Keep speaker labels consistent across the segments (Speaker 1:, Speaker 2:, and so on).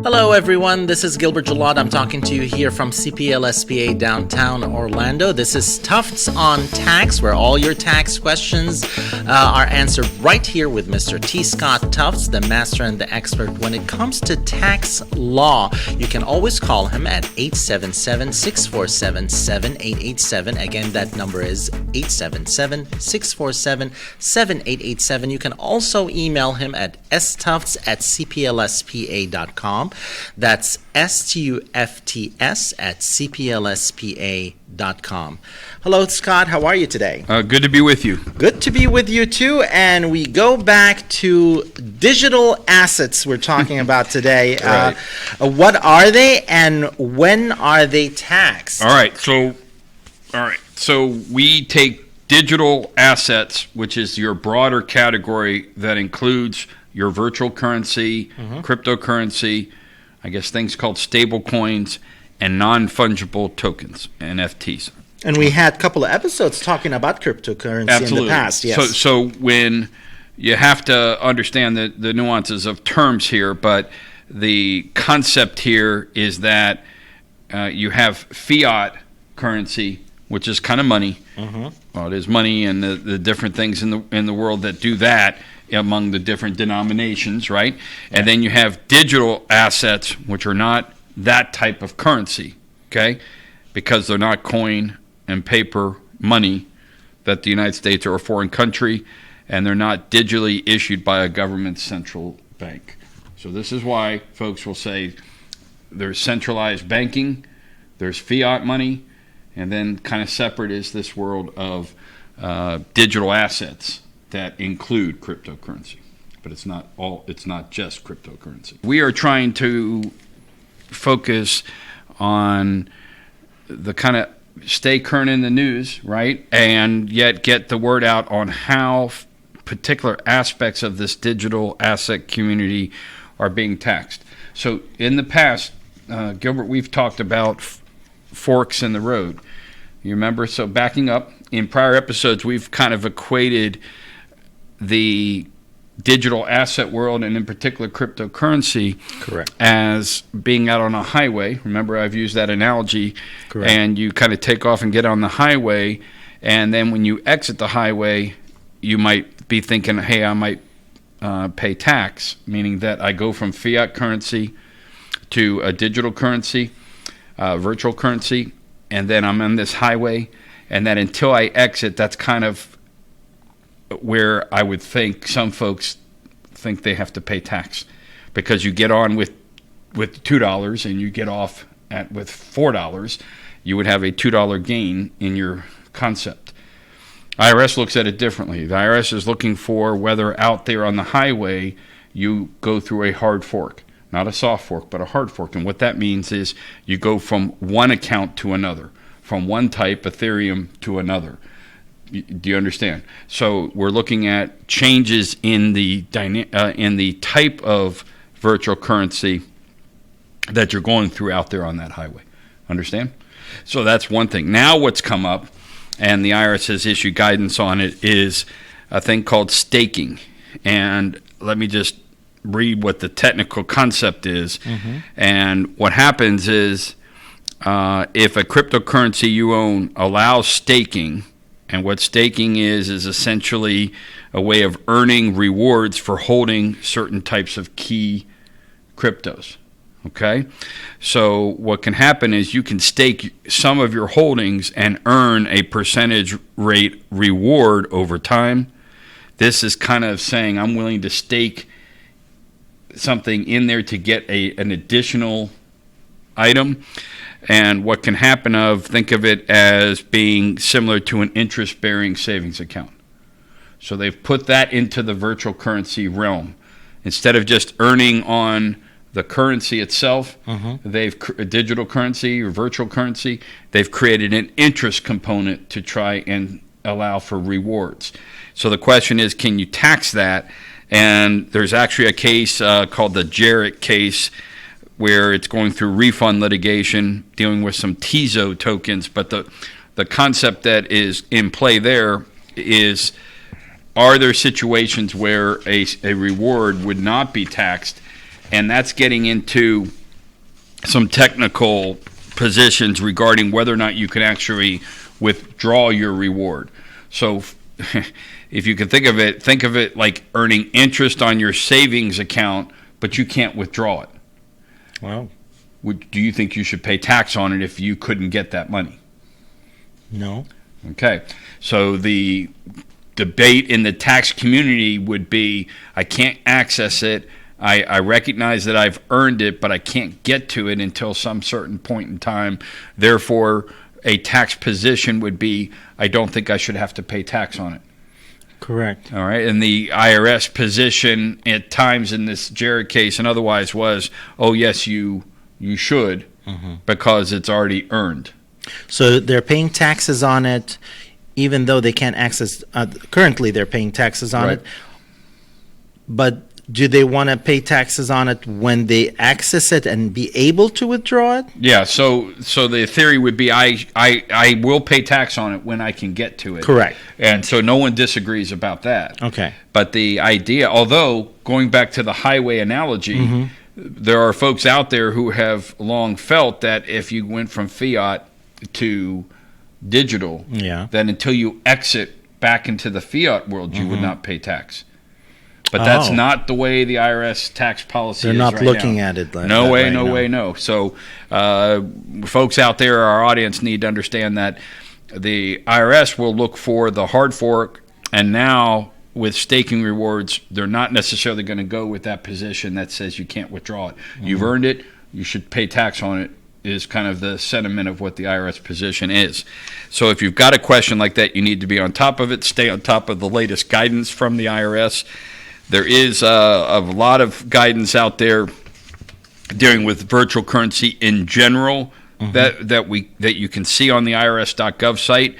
Speaker 1: Hello everyone, this is Gilbert Jalad. I'm talking to you here from CPLSPA downtown Orlando. This is Tufts on Tax, where all your tax questions are answered right here with Mr. T. Scott Tufts, the master and the expert when it comes to tax law. You can always call him at 877-647-7887. Again, that number is 877-647-7887. You can also email him at stufts@cplspa.com. That's stufts@cplspa.com. Hello, Scott. How are you today?
Speaker 2: Good to be with you.
Speaker 1: Good to be with you, too. And we go back to digital assets we're talking about today.
Speaker 2: Right.
Speaker 1: What are they and when are they taxed?
Speaker 2: All right. So we take digital assets, which is your broader category that includes your virtual currency, cryptocurrency, I guess things called stable coins, and non-fungible tokens, NFTs.
Speaker 1: And we had a couple of episodes talking about cryptocurrency in the past. Yes.
Speaker 2: So when you have to understand the nuances of terms here, but the concept here is that you have fiat currency, which is kind of money. Well, it is money, and the different things in the world that do that among the different denominations, right? Yeah. And then you have digital assets, which are not that type of currency, okay? Because they're not coin and paper money that the United States or a foreign country, and they're not digitally issued by a government central bank. So this is why folks will say there's centralized banking, there's fiat money, and then kind of separate is this world of digital assets that include cryptocurrency. But it's not just cryptocurrency. We are trying to focus on the kind of stay current in the news, right? And yet get the word out on how particular aspects of this digital asset community are being taxed. So in the past, Gilbert, we've talked about forks in the road. You remember? So backing up, in prior episodes, we've kind of equated the digital asset world, and in particular cryptocurrency,
Speaker 1: correct,
Speaker 2: as being out on a highway. Remember, I've used that analogy.
Speaker 1: Correct.
Speaker 2: And you kind of take off and get on the highway, and then when you exit the highway, you might be thinking, hey, I might pay tax, meaning that I go from fiat currency to a digital currency, virtual currency, and then I'm on this highway, and that until I exit, that's kind of where I would think some folks think they have to pay tax, because you get on with $2 and you get off with $4, you would have a $2 gain in your concept. IRS looks at it differently. The IRS is looking for whether out there on the highway you go through a hard fork, not a soft fork, but a hard fork. And what that means is you go from one account to another, from one type, Ethereum, to another. Do you understand? So we're looking at changes in the type of virtual currency that you're going through out there on that highway. Understand? So that's one thing. Now what's come up, and the IRS has issued guidance on it, is a thing called staking. And let me just read what the technical concept is. And what happens is if a cryptocurrency you own allows staking, and what staking is essentially a way of earning rewards for holding certain types of key cryptos. Okay? So what can happen is you can stake some of your holdings and earn a percentage rate reward over time. This is kind of saying I'm willing to stake something in there to get an additional item. And what can happen think of it as being similar to an interest-bearing savings account. So they've put that into the virtual currency realm. Instead of just earning on the currency itself, they've digital currency or virtual currency, they've created an interest component to try and allow for rewards. So the question is, can you tax that? And there's actually a case called the Jarrett case, where it's going through refund litigation, dealing with some TIZO tokens. But the concept that is in play there is, are there situations where a reward would not be taxed and that's getting into some technical positions regarding whether or not you can actually withdraw your reward. So if you can think of it like earning interest on your savings account, but you can't withdraw it.
Speaker 1: Wow.
Speaker 2: Do you think you should pay tax on it if you couldn't get that money?
Speaker 1: No.
Speaker 2: Okay. So the debate in the tax community would be, I can't access it. I recognize that I've earned it, but I can't get to it until some certain point in time. Therefore, a tax position would be, I don't think I should have to pay tax on it.
Speaker 1: Correct.
Speaker 2: All right. And the IRS position at times in this Jared case and otherwise was, oh, yes, you should, because it's already earned.
Speaker 1: So they're paying taxes on it, even though they can't access. Currently, they're paying taxes on
Speaker 2: Right.
Speaker 1: it. But do they want to pay taxes on it when they access it and be able to withdraw it?
Speaker 2: Yeah. So the theory would be, I will pay tax on it when I can get to it.
Speaker 1: Correct.
Speaker 2: And so no one disagrees about that.
Speaker 1: Okay.
Speaker 2: But the idea, although going back to the highway analogy, there are folks out there who have long felt that if you went from fiat to digital, then until you exit back into the fiat world, you would not pay tax. But that's not the way the IRS tax policy is right now. They're not looking
Speaker 1: at it like
Speaker 2: no
Speaker 1: that
Speaker 2: way,
Speaker 1: right
Speaker 2: no
Speaker 1: now.
Speaker 2: way, no. So folks out there, our audience, need to understand that the IRS will look for the hard fork, and now with staking rewards, they're not necessarily going to go with that position that says you can't withdraw it. You've earned it, you should pay tax on it, is kind of the sentiment of what the IRS position is. So if you've got a question like that, you need to be on top of it, stay on top of the latest guidance from the IRS. There is a lot of guidance out there dealing with virtual currency in general that you can see on the IRS.gov site,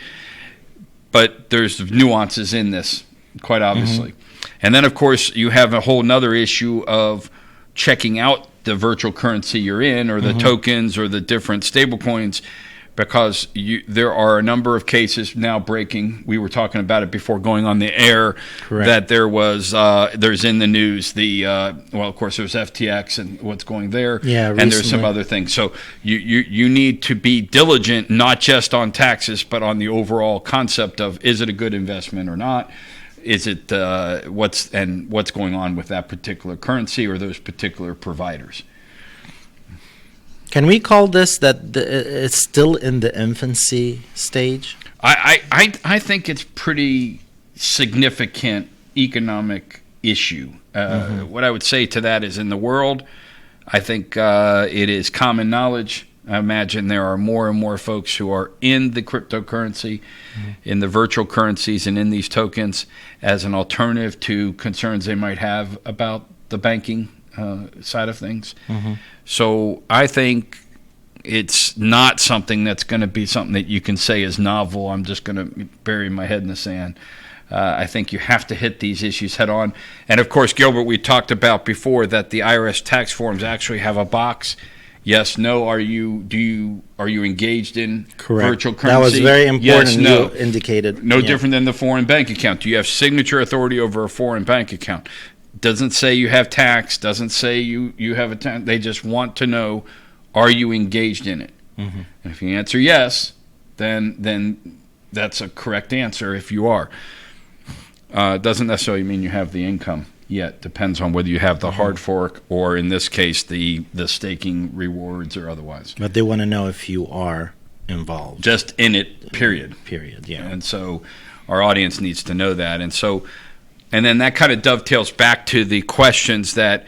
Speaker 2: but there's nuances in this, quite obviously. And then, of course, you have a whole nother issue of checking out the virtual currency you're in, or the tokens, or the different stable coins, because there are a number of cases now breaking. We were talking about it before going on the air.
Speaker 1: Correct.
Speaker 2: That there's in the news well, of course, there's FTX and what's going there, and there's some other things. So you need to be diligent, not just on taxes, but on the overall concept of, is it a good investment or not? Is it what's going on with that particular currency or those particular providers?
Speaker 1: Can we call this that it's still in the infancy stage?
Speaker 2: I think it's pretty significant economic issue. What I would say to that is, in the world, I think it is common knowledge. I imagine there are more and more folks who are in the cryptocurrency, in the virtual currencies, and in these tokens as an alternative to concerns they might have about the banking side of things. So I think it's not something that's going to be something that you can say is novel. I'm just going to bury my head in the sand. I think you have to hit these issues head on. And of course, Gilbert, we talked about before that the IRS tax forms actually have a box. Yes, no. Are you engaged in virtual currency?
Speaker 1: That was very important.
Speaker 2: Yes, no.
Speaker 1: You indicated
Speaker 2: no different than the foreign bank account. Do you have signature authority over a foreign bank account? Doesn't say you have tax. Doesn't say you have a tax. They just want to know, are you engaged in it? And if you answer yes, then that's a correct answer. If you are, doesn't necessarily mean you have the income yet. Depends on whether you have the hard fork or, in this case, the staking rewards or otherwise.
Speaker 1: But they want to know if you are involved.
Speaker 2: Just in it, period.
Speaker 1: Period, yeah.
Speaker 2: And so our audience needs to know that. And then that kind of dovetails back to the questions that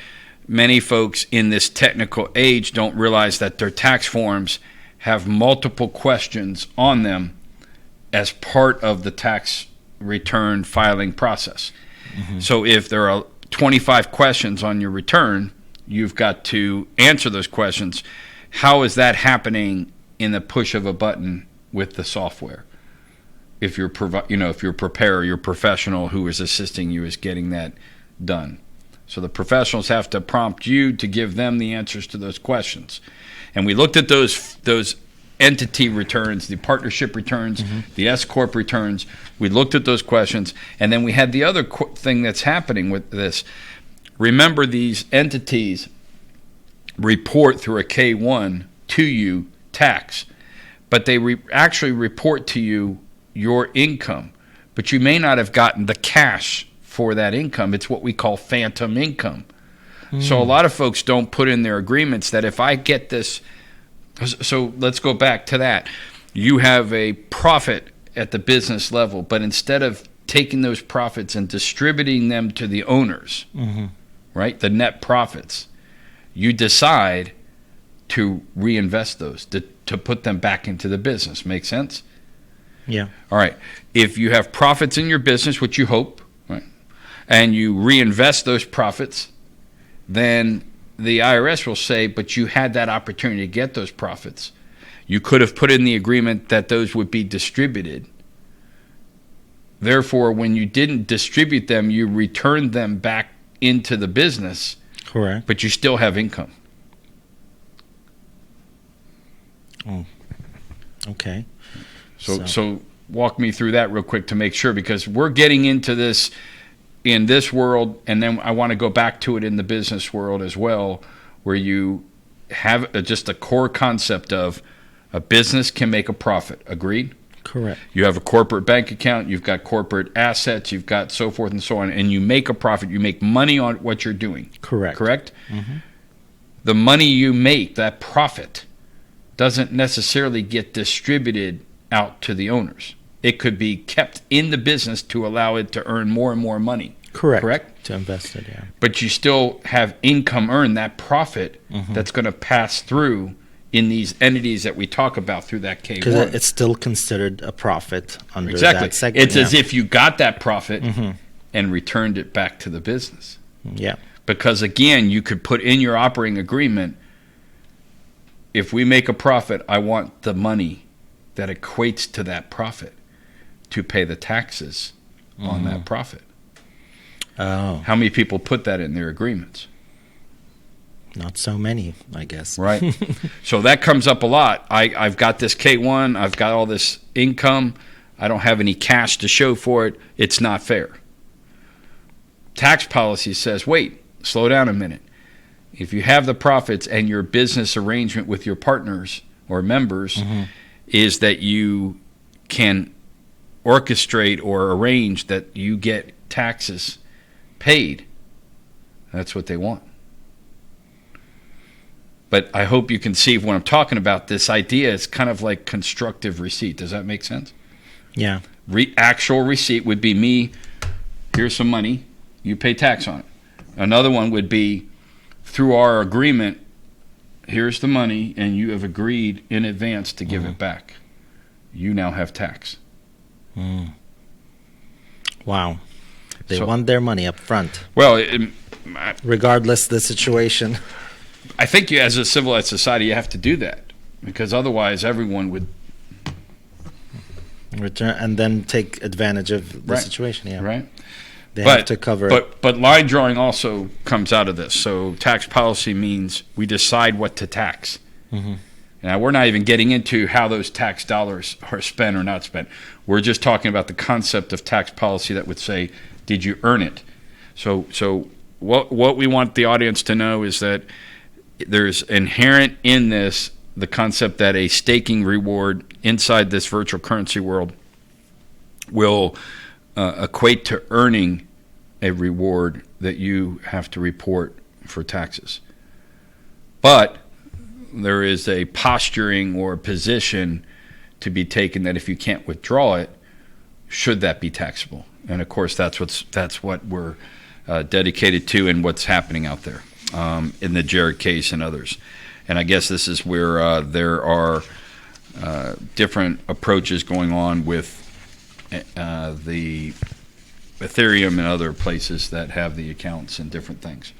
Speaker 2: many folks in this technical age don't realize, that their tax forms have multiple questions on them as part of the tax return filing process. So if there are 25 questions on your return, you've got to answer those questions. How is that happening in the push of a button with the software? If you're if you're a preparer, your professional who is assisting you is getting that done. So the professionals have to prompt you to give them the answers to those questions. And we looked at those entity returns, the partnership returns, the S Corp returns. We looked at those questions, and then we had the other thing that's happening with this. Remember, these entities report through a K-1 to you tax, but they actually report to you your income, but you may not have gotten the cash for that income. It's what we call phantom income. So a lot of folks don't put in their agreements that if I get this, so let's go back to that. You have a profit at the business level, but instead of taking those profits and distributing them to the owners, right, the net profits, you decide to reinvest those, to put them back into the business. Make sense?
Speaker 1: Yeah.
Speaker 2: All right. If you have profits in your business, which you hope, right, and you reinvest those profits, then the IRS will say, but you had that opportunity to get those profits. You could have put in the agreement that those would be distributed. Therefore, when you didn't distribute them, you returned them back into the business.
Speaker 1: Correct.
Speaker 2: But you still have income.
Speaker 1: Oh, okay.
Speaker 2: So walk me through that real quick to make sure, because we're getting into this in this world, and then I want to go back to it in the business world as well, where you have just a core concept of a business can make a profit. Agreed?
Speaker 1: Correct.
Speaker 2: You have a corporate bank account, you've got corporate assets, you've got so forth and so on, and you make a profit. You make money on what you're doing.
Speaker 1: Correct.
Speaker 2: Correct? The money you make, that profit, doesn't necessarily get distributed out to the owners. It could be kept in the business to allow it to earn more and more money. Correct?
Speaker 1: To invest it, yeah.
Speaker 2: But you still have income earned, that profit that's going to pass through in these entities that we talk about through that K1.
Speaker 1: Because it's still considered a profit under
Speaker 2: Exactly.
Speaker 1: that segment.
Speaker 2: It's as if you got that profit and returned it back to the business.
Speaker 1: Yeah.
Speaker 2: Because again, you could put in your operating agreement, if we make a profit, I want the money that equates to that profit to pay the taxes on that profit.
Speaker 1: Oh.
Speaker 2: How many people put that in their agreements?
Speaker 1: Not so many, I guess.
Speaker 2: Right. So that comes up a lot. I've got this K1, I've got all this income, I don't have any cash to show for it. It's not fair. Tax policy says, wait, slow down a minute. If you have the profits and your business arrangement with your partners or members is that you can orchestrate or arrange that you get taxes paid, that's what they want. But I hope you can see when I'm talking about this idea, it's kind of like constructive receipt. Does that make sense?
Speaker 1: Yeah.
Speaker 2: Actual receipt would be me, here's some money, you pay tax on it. Another one would be through our agreement, here's the money, and you have agreed in advance to give it back. You now have tax.
Speaker 1: Wow. They want their money up front.
Speaker 2: Well,
Speaker 1: regardless the situation.
Speaker 2: I think you, as a civilized society, you have to do that, because otherwise everyone would
Speaker 1: return and then take advantage of the situation. Yeah.
Speaker 2: Right.
Speaker 1: They have to cover it.
Speaker 2: But line drawing also comes out of this. So tax policy means we decide what to tax. Now, we're not even getting into how those tax dollars are spent or not spent. We're just talking about the concept of tax policy that would say, did you earn it? So what we want the audience to know is that there's inherent in this the concept that a staking reward inside this virtual currency world will equate to earning a reward that you have to report for taxes. But there is a posturing or a position to be taken that if you can't withdraw it, should that be taxable? And of course, that's what we're dedicated to and what's happening out there in the Jared case and others. And I guess this is where there are different approaches going on with the Ethereum and other places that have the accounts and different things.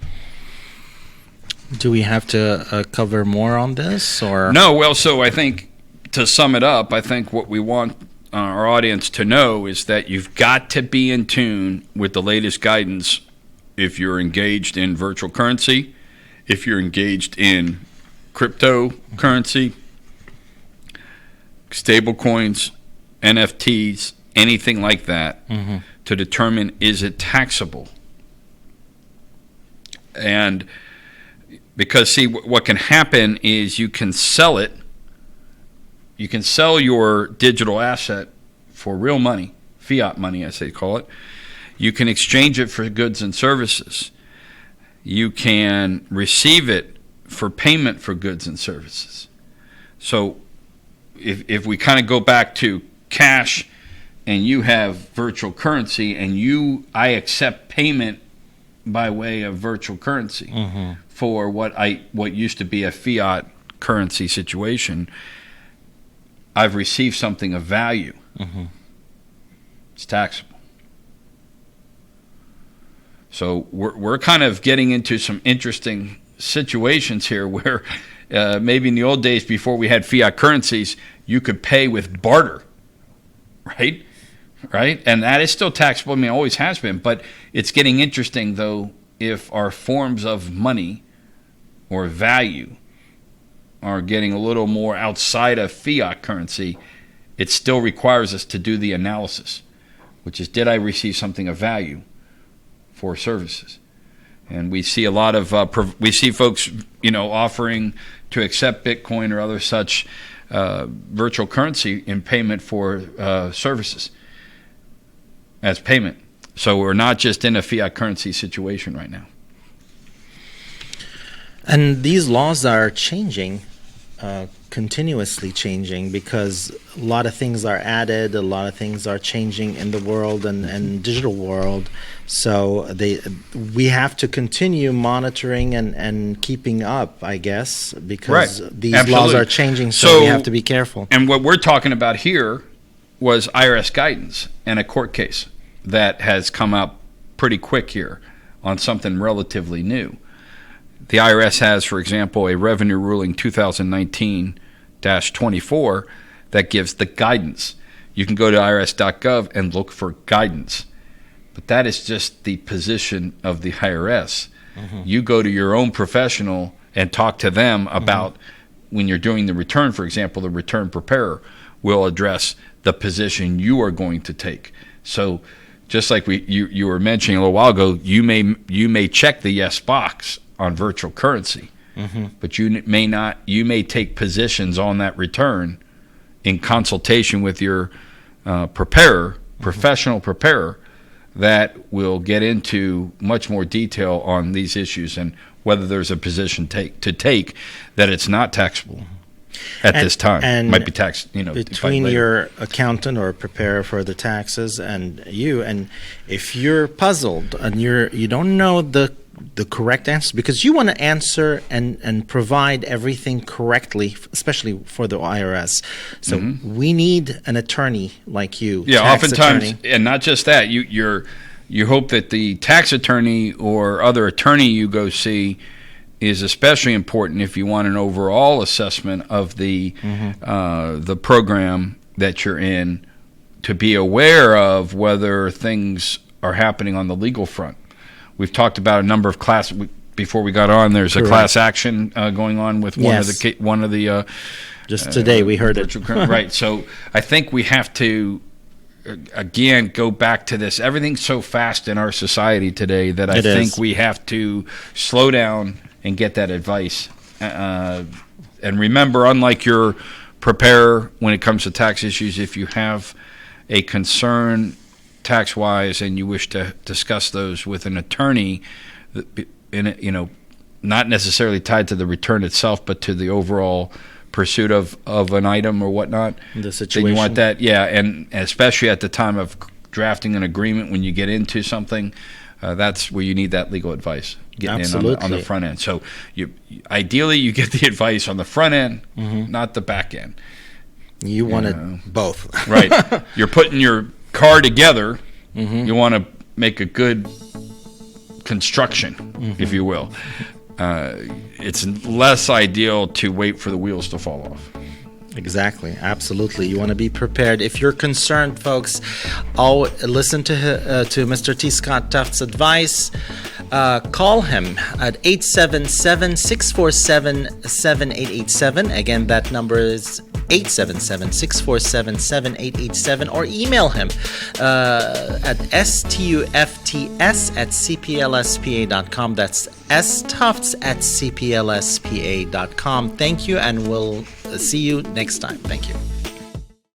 Speaker 1: Do we have to cover more on this, or
Speaker 2: no? Well, so I think to sum it up, I think what we want our audience to know is that you've got to be in tune with the latest guidance if you're engaged in virtual currency, if you're engaged in cryptocurrency, stable coins, NFTs, anything like that, to determine is it taxable. And Because see, what can happen is you can sell it. You can sell your digital asset for real money, fiat money as they call it. You can exchange it for goods and services. You can receive it for payment for goods and services. So if we kind of go back to cash and you have virtual currency and I accept payment by way of virtual currency for what used to be a fiat currency situation, I've received something of value. It's taxable. So we're kind of getting into some interesting situations here where maybe in the old days before we had fiat currencies, you could pay with barter, right? And that is still taxable. I mean, it always has been. But it's getting interesting, though, if our forms of money or value are getting a little more outside of fiat currency, it still requires us to do the analysis, which is, did I receive something of value for services? And we see a lot of we see folks, offering to accept Bitcoin or other such virtual currency in payment for services as payment. So we're not just in a fiat currency situation right now.
Speaker 1: And these laws are changing, continuously changing, because a lot of things are added, a lot of things are changing in the world and digital world. So we have to continue monitoring and keeping up, I guess, because these laws are changing, so we have to be careful.
Speaker 2: And what we're talking about here was IRS guidance and a court case that has come up pretty quick here on something relatively new. The IRS has, for example, a revenue ruling 2019-24 that gives the guidance. You can go to irs.gov and look for guidance. But that is just the position of the IRS. You go to your own professional and talk to them about when you're doing the return, for example, the return preparer will address the position you are going to take. So just like you were mentioning a little while ago, you may check the yes box on virtual currency, but you may take positions on that return in consultation with your professional preparer, that will get into much more detail on these issues and whether there's a position to take that it's not taxable at this time. And might be taxed,
Speaker 1: between your accountant or preparer for the taxes and you, and if you're puzzled and you don't know the correct answer, because you want to answer and provide everything correctly, especially for the IRS. So we need an attorney like you.
Speaker 2: Yeah, oftentimes, and not just that. You hope that the tax attorney or other attorney you go see is especially important if you want an overall assessment of the program that you're in, to be aware of whether things are happening on the legal front. We've talked about a number of before we got on. There's a class action going on with one of the
Speaker 1: just today we heard it.
Speaker 2: Right. So I think we have to again go back to this. Everything's so fast in our society today that I think we have to slow down and get that advice. And remember, unlike your preparer when it comes to tax issues, if you have a concern tax-wise and you wish to discuss those with an attorney, not necessarily tied to the return itself, but to the overall pursuit of an item or whatnot,
Speaker 1: the situation,
Speaker 2: then you want that, and especially at the time of drafting an agreement, when you get into something, that's where you need that legal advice. Getting in on the front end. So ideally you get the advice on the front end, not the back end.
Speaker 1: You want it both.
Speaker 2: Right. You're putting your car together. You want to make a good construction, if you will. It's less ideal to wait for the wheels to fall off.
Speaker 1: Exactly. Absolutely. You want to be prepared. If you're concerned, folks, listen to Mr. T. Scott Tufts' advice. Call him at 877-647-7887. Again, that number is 877-647-7887, or email him at stufts@cplspa.com. That's stufts@cplspa.com. Thank you, and we'll see you next time. Thank you.